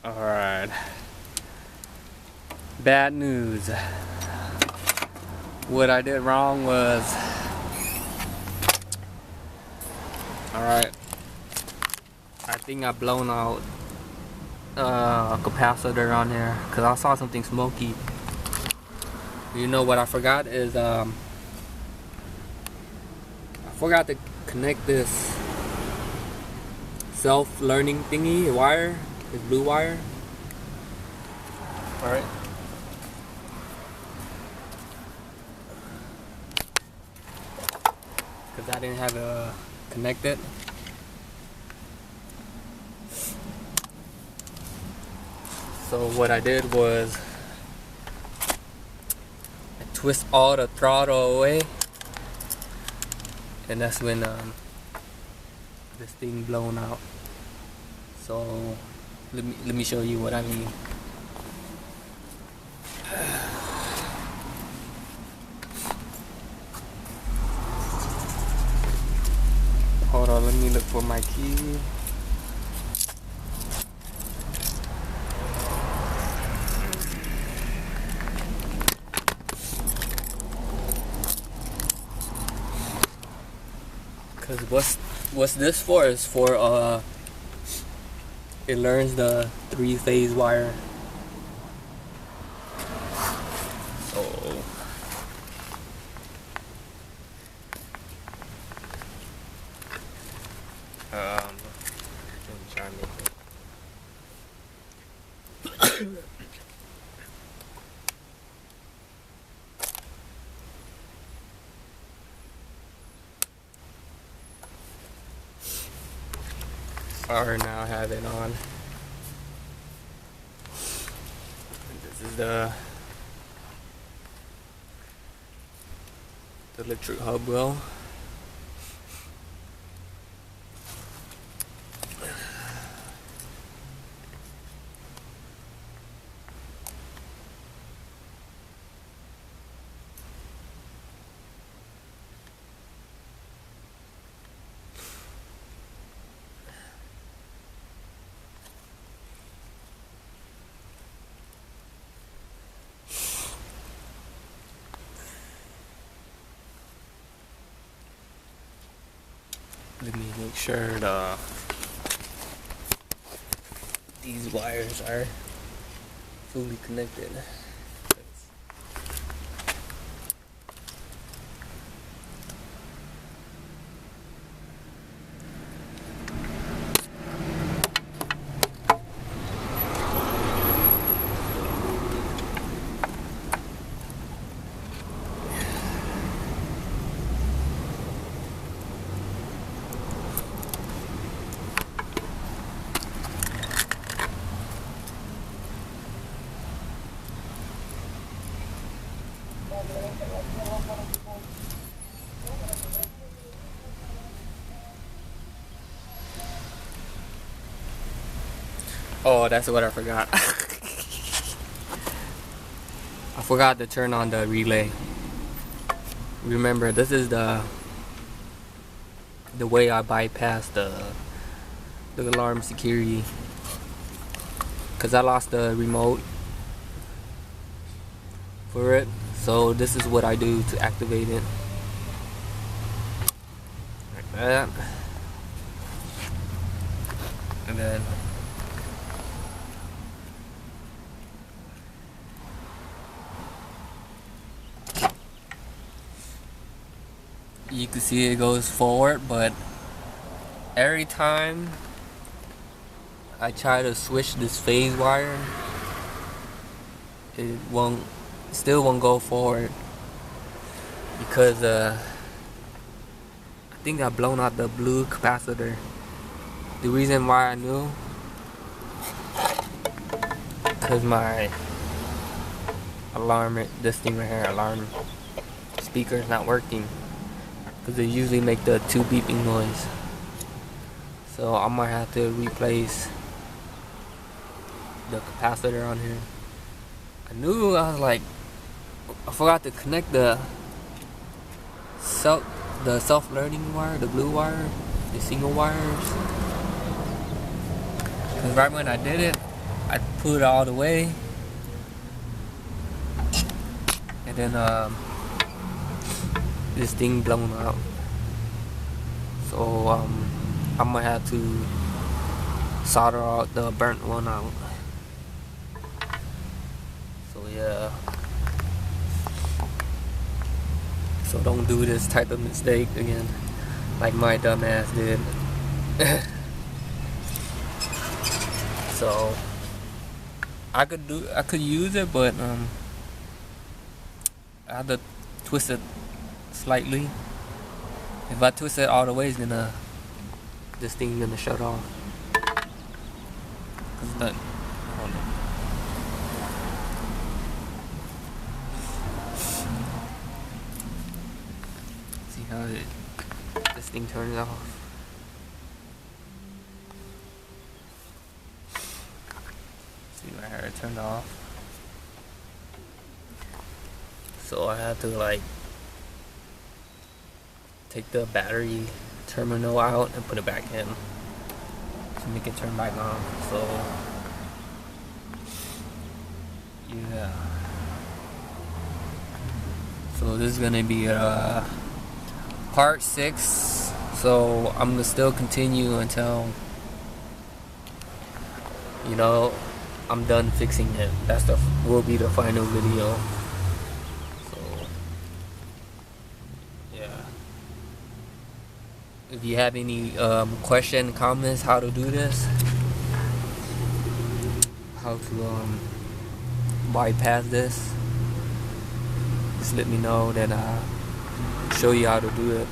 Alright. Bad news. What I did wrong was... Alright. I think I blown out a capacitor on there because I saw something smoky. You know what I forgot is I forgot to connect this self-learning thingy wire, this blue wire. Alright. Because I didn't have it connected. So what I did was I twist all the throttle away, and that's when this thing blown out. So let me show you what I mean. Hold on, let me look for my key. Cause what's this for is for it learns the 3-phase wire. So let me try and make it. Alright, now I have it on. This is the electric hub wheel. Let me make sure these wires are fully connected. Oh, that's what I forgot. I forgot to turn on the relay. Remember, this is the way I bypass the alarm security, because I lost the remote for it. So this is what I do to activate it. Like that. And then you can see it goes forward, but every time I try to switch this phase wire, it still won't go forward, because I think I blown out the blue capacitor. The reason why I knew, because my alarm, this thing right here, alarm speaker is not working, because they usually make the 2 beeping noise. So I might have to replace the capacitor on here. I knew, I was like, I forgot to connect the self-learning wire, the blue wire, the single wires. Because right when I did it, I put it all the way, and then this thing blown out. So I'm gonna have to solder out the burnt one out. So yeah. So don't do this type of mistake again, like my dumb ass did. So I could use it, but I have to twist it slightly. If I twist it all the way, it's gonna, this thing's gonna shut off. It's done. Hold on. See how this thing turns off. See right here, it turned off. So I have to like take the battery terminal out and put it back in to make it turn back on. So yeah. So this is gonna be part 6. So I'm gonna still continue until, you know, I'm done fixing it. That's will be the final video. So yeah. If you have any question, comments, how to do this, how to bypass this, just let me know, then I'll show you how to do it.